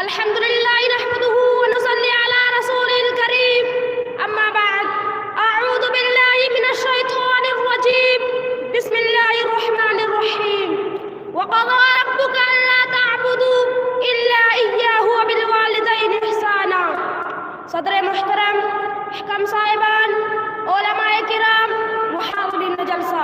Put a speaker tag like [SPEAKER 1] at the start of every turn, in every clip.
[SPEAKER 1] الحمد لله نحمده ونصلي على رسوله الكريم أما بعد أعوذ بالله من الشيطان الرجيم بسم الله الرحمن الرحيم وقضى ربك ألا تعبدوا إلا إياه وبالوالدين إحسانا صدر محترم حکم صاحبان علماء کرام محاضرین جلسہ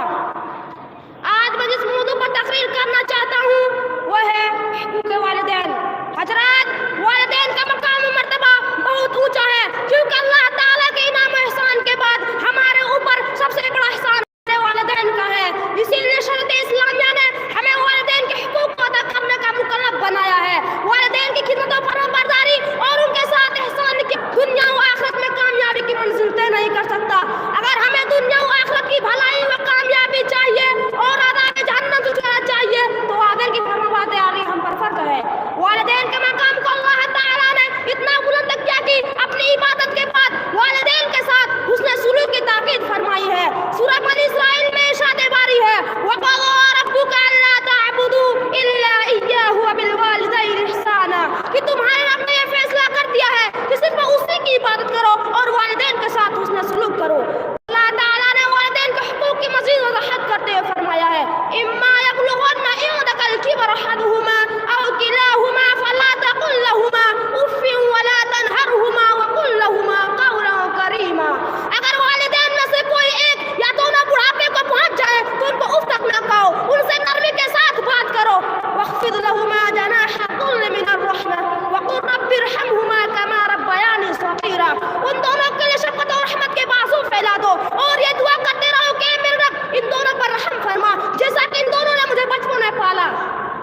[SPEAKER 1] آج میں جس موضوع پر تقریر کرنا چاہتا ہوں وہ ہے حقوق والدین. حضرات والدین کا مقام و مرتبہ بہت اونچا ہے کیونکہ اللہ تعالیٰ کے انعام و احسان کے بعد ہمارے اوپر سب سے بڑا احسان والدین کا ہے. اسی لیے شریعت اسلامیہ نے ہمیں والدین کے حقوق کو ادا کرنے کا مکلف بنایا ہے. والدین کی خدمت و فرمانبرداری اور ان کے ساتھ احسان کی دنیا و آخرت میں کامیابی کی منزل طے نہیں کر سکتا. اگر ہمیں دنیا و آخرت کی بھلائی و کامیابی چاہیے اور عذاب جہنم سے چھٹکارا چاہیے تو والدین کی فرمانبرداری ہم پر فرض ہے. والدین کے مقام کو اللہ تعالیٰ نے اتنا بلند کیا کہ اپنی عبادت کے بعد والدین کے ساتھ حسن سلوک کی تاکید فرمائی ہے. سورہ بنی اسرائیل میں ارشاد باری ہے وَقَضَىٰ رَبُّكَ أَلَّا تَعْبُدُوا إِلَّا إِيَّاهُ وَبِالْوَالِدَيْنِ إِحْسَانًا کہ تمہارے رب نے یہ فیصلہ کر دیا ہے کہ صرف اسی کی عبادت کرو اور والدین کے ساتھ حسن سلوک کرو. اللہ تعالیٰ نے والدین کے حقوق کی مزید وضاحت کرتے ہوئے فرمایا ہے إِمَّا يَبْلُغَنَّ عِندَكَ الْكِبَرَ أَحَدُهُمَا أَوْ كِلَاهُمَا فَلَا تَقُل لَّهُمَا أُفٍّ وَلَا تَنْهَرْهُمَا وَقُل لَّهُمَا قَوْلًا كَرِيمًا. اگر والدین میں سے کوئی ایک یا دونوں بڑھاپے کو پہنچ جائے تو ان کو اف تک نہ کہو, ان سے نرمی کے ساتھ بات کرو. وَاخْفِضْ لَهُمَا جَنَاحَ الذُّلِّ مِنَ الرَّحْمَةِ وَقُل رَّبِّ ارْحَمْهُمَا كَمَا رَبَّيَانِي صَغِيرًا. ان دونوں کے لیے شفقت اور رحمت کے بازو پھیلا دو اور یہ دعا کرتے رہو کہ اے میرے رب ان دونوں پر رحم فرما جیسا کہ ان دونوں نے مجھے بچپن میں پالا.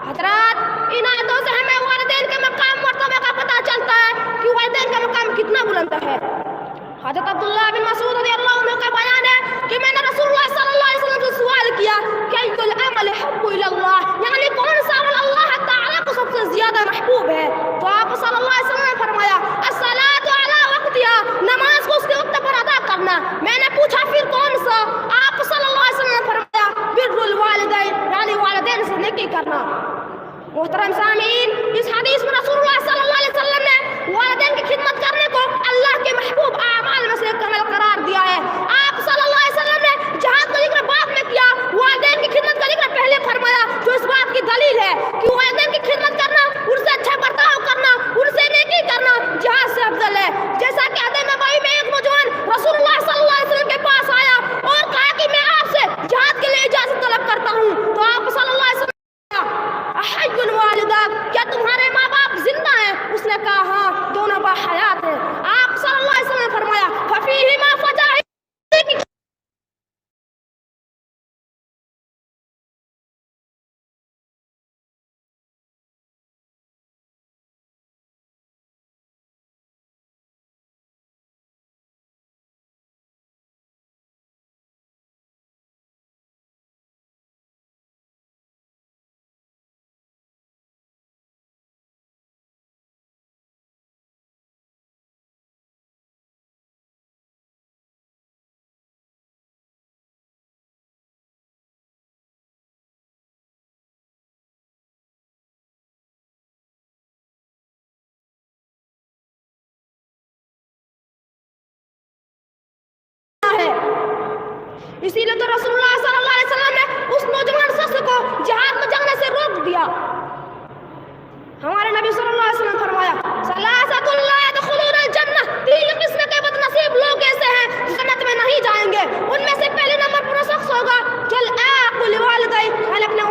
[SPEAKER 1] حضرات ان آیتوں سے ہمیں والدین کے مقام مرتبہ کا پتہ چلتا ہے کہ والدین کا مقام کتنا بلند ہے. حضرت عبداللہ بن مسعود رضی اللہ عنہ کا بیان ہے کہ میں نے رسول اللہ صلی اللہ علیہ وسلم سے سوال کیا کہ ای العمل حب الی اللہ, یعنی کون سا عمل اللہ تعالیٰ کو سب سے زیادہ محبوب ہے. تو آپ صلی اللہ علیہ وسلم نے فرمایا الصلاۃ علی وقتها, نماز کو اس کے وقت پر ادا کرنا. میں نے پوچھا پھر کون سا؟ آپ صلی اللہ علیہ وسلم نے فرمایا بر الوالدین, یعنی والدین سے نیکی کرنا. محترم سامعین, اس حدیث میں رسول اللہ صلی اللہ علیہ وسلم نے والدین کی خدمت کرنے کو اللہ کے محبوب اعمال میں سے ایک عمل قرار دیا ہے. آپ صلی اللہ علیہ وسلم نے جہاد کا ذکر بعد میں کیا, والدین کی خدمت کا ذکر پہلے فرمایا, جو اس بات کی دلیل ہے کہ والدین کی خدمت کرنا, ان سے اچھا برتاؤ کرنا, ان سے نیکی کرنا جہاد سے افضل ہے. جیسا کہ حدیث نبوی میں ایک نوجوان رسول اللہ صلی اللہ علیہ وسلم کے پاس آیا اور کہا کہ میں آپ سے جہاد کے لیے اجازت طلب کرتا ہوں. تو آپ صلی اللہ علیہ وسلم احی الوالدات, کیا تمہارے ماں باپ زندہ ہیں؟ اس نے کہا ہاں, دونوں باحیات ہیں. آپ صلی اللہ علیہ وسلم نے فرمایا ففیہما فجاہد, اسی لیے تو رسول اللہ صلی اللہ علیہ وسلم نے اس نوجوان شخص کو جہاد میں جانے سے روک دیا. ہمارے نبی صلی اللہ علیہ وسلم نے فرمایا ثلاثۃ لا يدخلون الجنہ, 3 قسم کے بد نصیب لوگ ایسے ہیں جو جنت میں نہیں جائیں گے. ان میں سے پہلے نمبر پر شخص ہوگا جو العاق لوالدیہ, یعنی اپنے